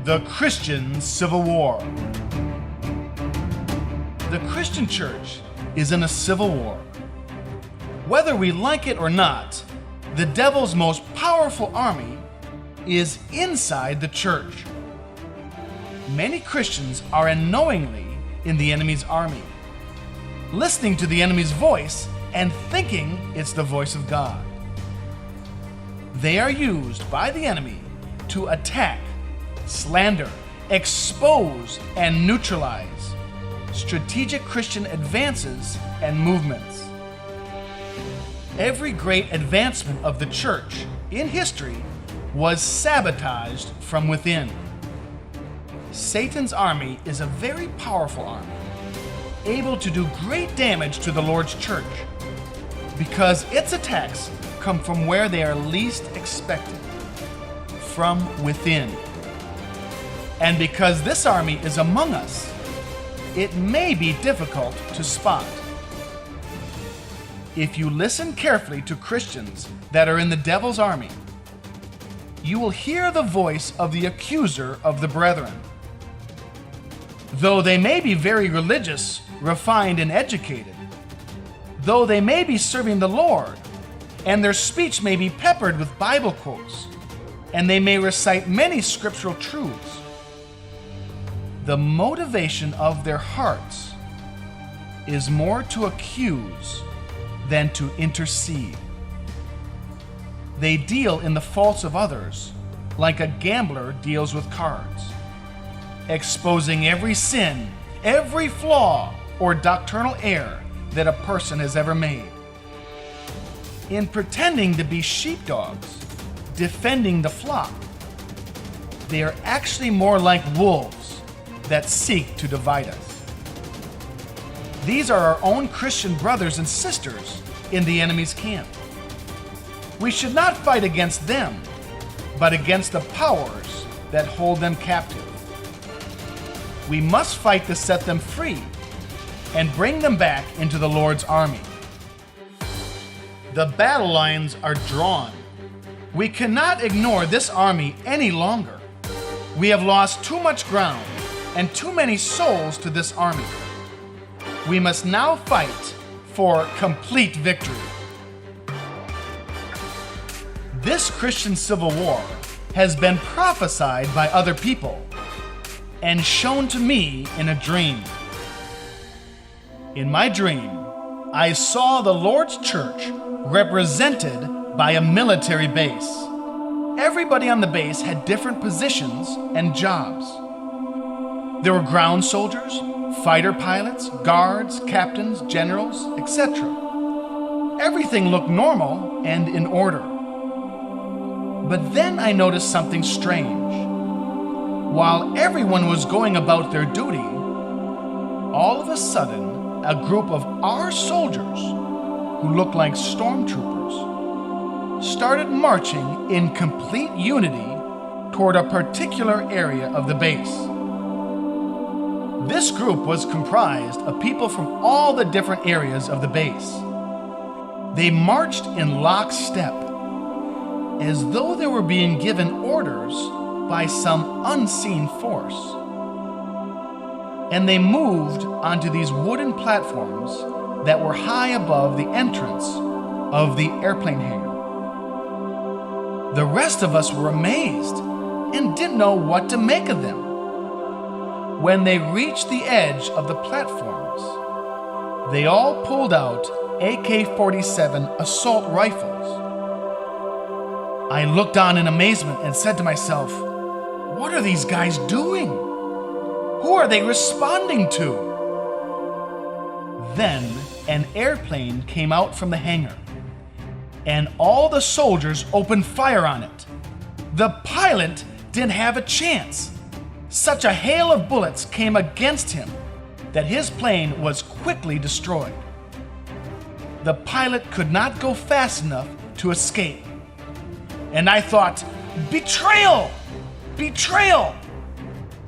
The Christian Civil War. The Christian church is in a civil war. Whether we like it or not, the devil's most powerful army is inside the church. Many Christians are unknowingly in the enemy's army, listening to the enemy's voice and thinking it's the voice of God. They are used by the enemy to attack, slander, expose, and neutralize strategic Christian advances and movements. Every great advancement of the church in history was sabotaged from within. Satan's army is a very powerful army, able to do great damage to the Lord's church, because its attacks come from where they are least expected, from within. And because this army is among us, it may be difficult to spot. If you listen carefully to Christians that are in the devil's army, you will hear the voice of the accuser of the brethren. Though they may be very religious, refined, and educated, though they may be serving the Lord, and their speech may be peppered with Bible quotes, and they may recite many scriptural truths, the motivation of their hearts is more to accuse than to intercede. They deal in the faults of others like a gambler deals with cards, exposing every sin, every flaw, or doctrinal error that a person has ever made. In pretending to be sheepdogs, defending the flock, they are actually more like wolves that seek to divide us. These are our own Christian brothers and sisters in the enemy's camp. We should not fight against them, but against the powers that hold them captive. We must fight to set them free and bring them back into the Lord's army. The battle lines are drawn. We cannot ignore this army any longer. We have lost too much ground and too many souls to this army. We must now fight for complete victory. This Christian civil war has been prophesied by other people and shown to me in a dream. In my dream, I saw the Lord's church represented by a military base. Everybody on the base had different positions and jobs. There were ground soldiers, fighter pilots, guards, captains, generals, etc. Everything looked normal and in order. But then I noticed something strange. While everyone was going about their duty, all of a sudden, a group of our soldiers, who looked like stormtroopers, started marching in complete unity toward a particular area of the base. This group was comprised of people from all the different areas of the base. They marched in lockstep, as though they were being given orders by some unseen force. And they moved onto these wooden platforms that were high above the entrance of the airplane hangar. The rest of us were amazed and didn't know what to make of them. When they reached the edge of the platforms, they all pulled out AK-47 assault rifles. I looked on in amazement and said to myself, "What are these guys doing? Who are they responding to?" Then an airplane came out from the hangar, and all the soldiers opened fire on it. The pilot didn't have a chance. Such a hail of bullets came against him that his plane was quickly destroyed. The pilot could not go fast enough to escape. And I thought, betrayal! Betrayal!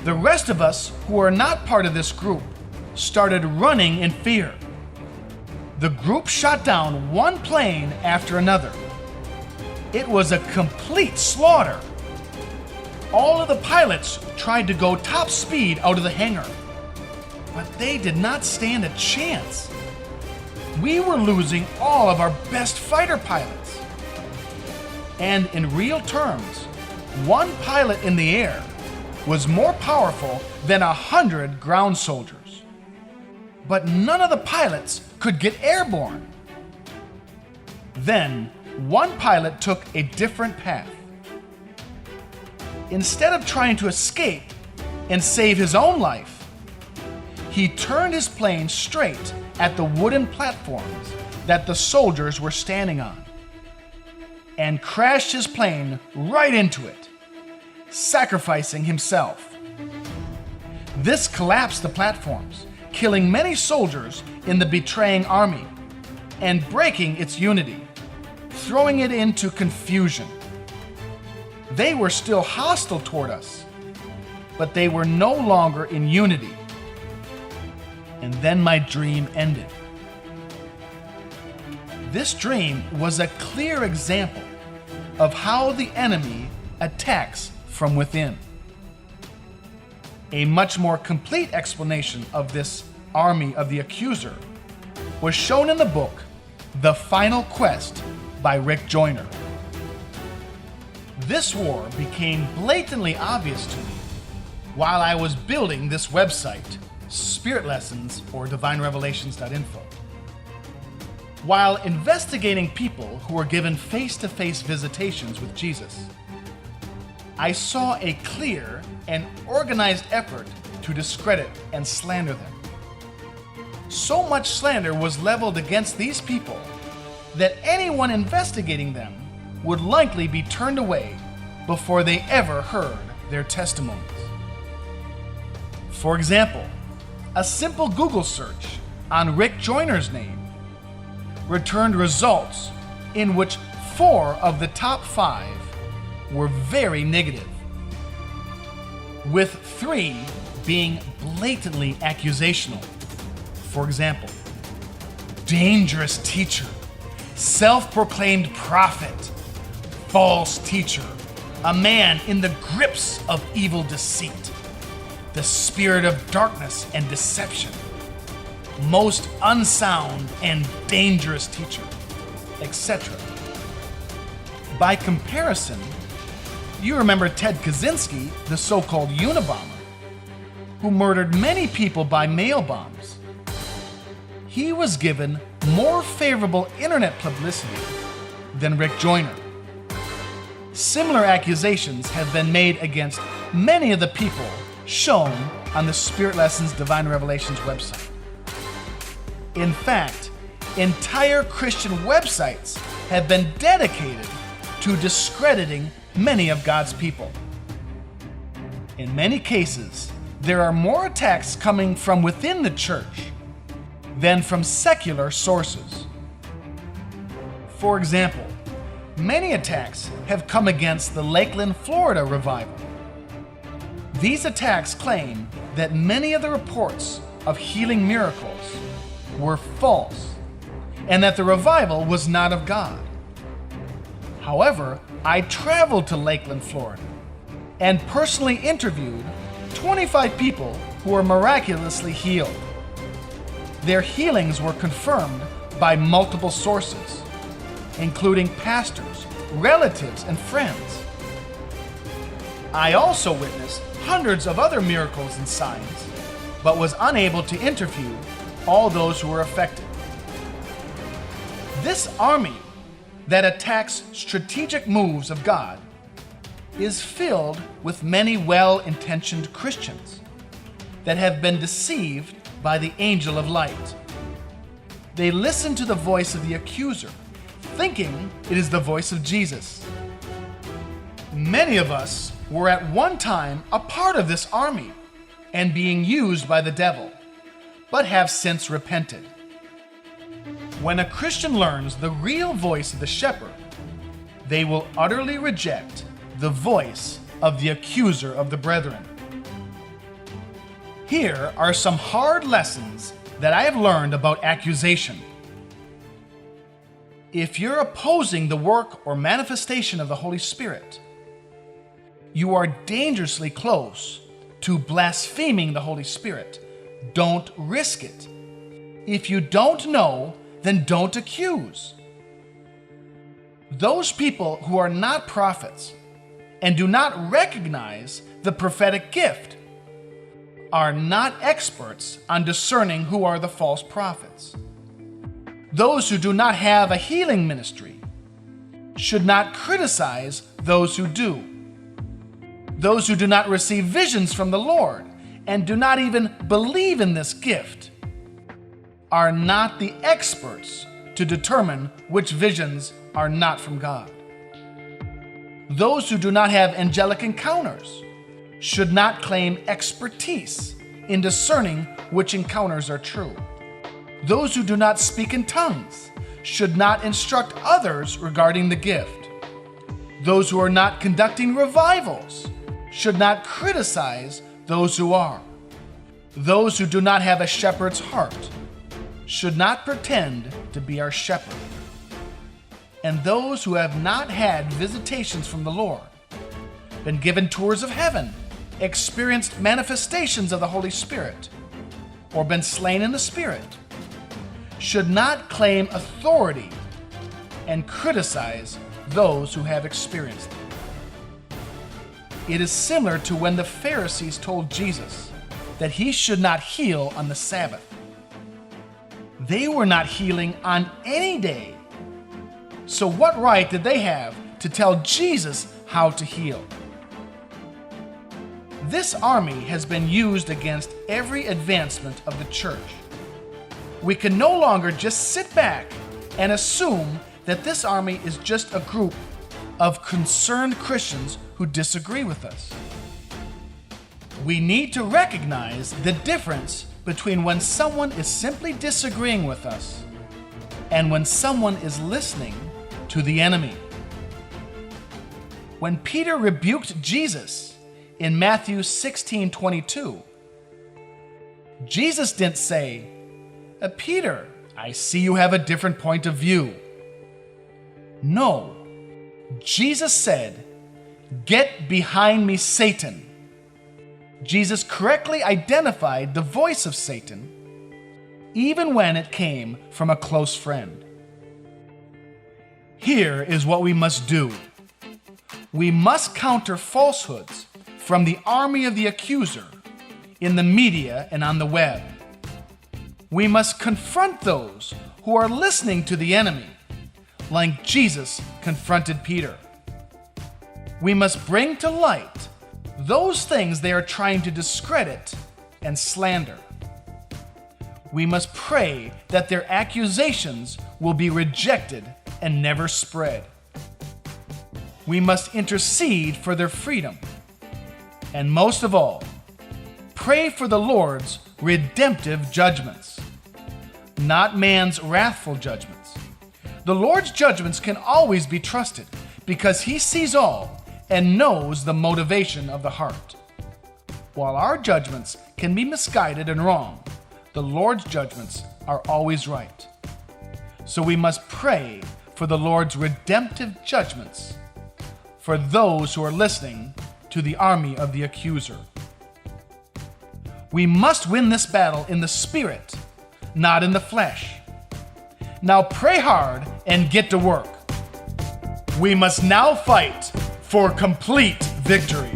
The rest of us who were not part of this group started running in fear. The group shot down one plane after another. It was a complete slaughter. All of the pilots tried to go top speed out of the hangar, but they did not stand a chance. We were losing all of our best fighter pilots. And in real terms, one pilot in the air was more powerful than 100 ground soldiers. But none of the pilots could get airborne. Then, one pilot took a different path. Instead of trying to escape and save his own life, he turned his plane straight at the wooden platforms that the soldiers were standing on and crashed his plane right into it, sacrificing himself. This collapsed the platforms, killing many soldiers in the betraying army and breaking its unity, throwing it into confusion. They were still hostile toward us, but they were no longer in unity. And then my dream ended. This dream was a clear example of how the enemy attacks from within. A much more complete explanation of this army of the accuser was shown in the book The Final Quest by Rick Joyner. This war became blatantly obvious to me while I was building this website, Spirit Lessons or DivineRevelations.info. While investigating people who were given face-to-face visitations with Jesus, I saw a clear and organized effort to discredit and slander them. So much slander was leveled against these people that anyone investigating them would likely be turned away before they ever heard their testimonies. For example, a simple Google search on Rick Joyner's name returned results in which 4 of the top 5 were very negative, with 3 being blatantly accusational. For example, dangerous teacher, self-proclaimed prophet, false teacher, a man in the grips of evil deceit, the spirit of darkness and deception, most unsound and dangerous teacher, etc. By comparison, you remember Ted Kaczynski, the so-called Unabomber, who murdered many people by mail bombs. He was given more favorable internet publicity than Rick Joyner. Similar accusations have been made against many of the people shown on the Spirit Lessons Divine Revelations website. In fact, entire Christian websites have been dedicated to discrediting many of God's people. In many cases, there are more attacks coming from within the church than from secular sources. For example, many attacks have come against the Lakeland, Florida revival. These attacks claim that many of the reports of healing miracles were false and that the revival was not of God. However, I traveled to Lakeland, Florida, and personally interviewed 25 people who were miraculously healed. Their healings were confirmed by multiple sources, including pastors, relatives, and friends. I also witnessed hundreds of other miracles and signs, but was unable to interview all those who were affected. This army that attacks strategic moves of God is filled with many well-intentioned Christians that have been deceived by the angel of light. They listen to the voice of the accuser, thinking it is the voice of Jesus. Many of us were at one time a part of this army and being used by the devil, but have since repented. When a Christian learns the real voice of the shepherd, they will utterly reject the voice of the accuser of the brethren. Here are some hard lessons that I have learned about accusation. If you're opposing the work or manifestation of the Holy Spirit, you are dangerously close to blaspheming the Holy Spirit. Don't risk it. If you don't know, then don't accuse. Those people who are not prophets and do not recognize the prophetic gift are not experts on discerning who are the false prophets. Those who do not have a healing ministry should not criticize those who do. Those who do not receive visions from the Lord and do not even believe in this gift are not the experts to determine which visions are not from God. Those who do not have angelic encounters should not claim expertise in discerning which encounters are true. Those who do not speak in tongues should not instruct others regarding the gift. Those who are not conducting revivals should not criticize those who are. Those who do not have a shepherd's heart should not pretend to be our shepherd. And those who have not had visitations from the Lord, been given tours of heaven, experienced manifestations of the Holy Spirit, or been slain in the Spirit, should not claim authority and criticize those who have experienced it. It is similar to when the Pharisees told Jesus that he should not heal on the Sabbath. They were not healing on any day. So what right did they have to tell Jesus how to heal? This army has been used against every advancement of the church. We can no longer just sit back and assume that this army is just a group of concerned Christians who disagree with us. We need to recognize the difference between when someone is simply disagreeing with us and when someone is listening to the enemy. When Peter rebuked Jesus in Matthew 16:22, Jesus didn't say, Peter, I see you have a different point of view. No, Jesus said, get behind me, Satan. Jesus correctly identified the voice of Satan, even when it came from a close friend. Here is what we must do. We must counter falsehoods from the army of the accuser in the media and on the web. We must confront those who are listening to the enemy, like Jesus confronted Peter. We must bring to light those things they are trying to discredit and slander. We must pray that their accusations will be rejected and never spread. We must intercede for their freedom. And most of all, pray for the Lord's redemptive judgments, not man's wrathful judgments. The Lord's judgments can always be trusted because he sees all and knows the motivation of the heart. While our judgments can be misguided and wrong, the Lord's judgments are always right. So we must pray for the Lord's redemptive judgments for those who are listening to the army of the accuser. We must win this battle in the spirit, not in the flesh. Now pray hard and get to work. We must now fight for complete victory.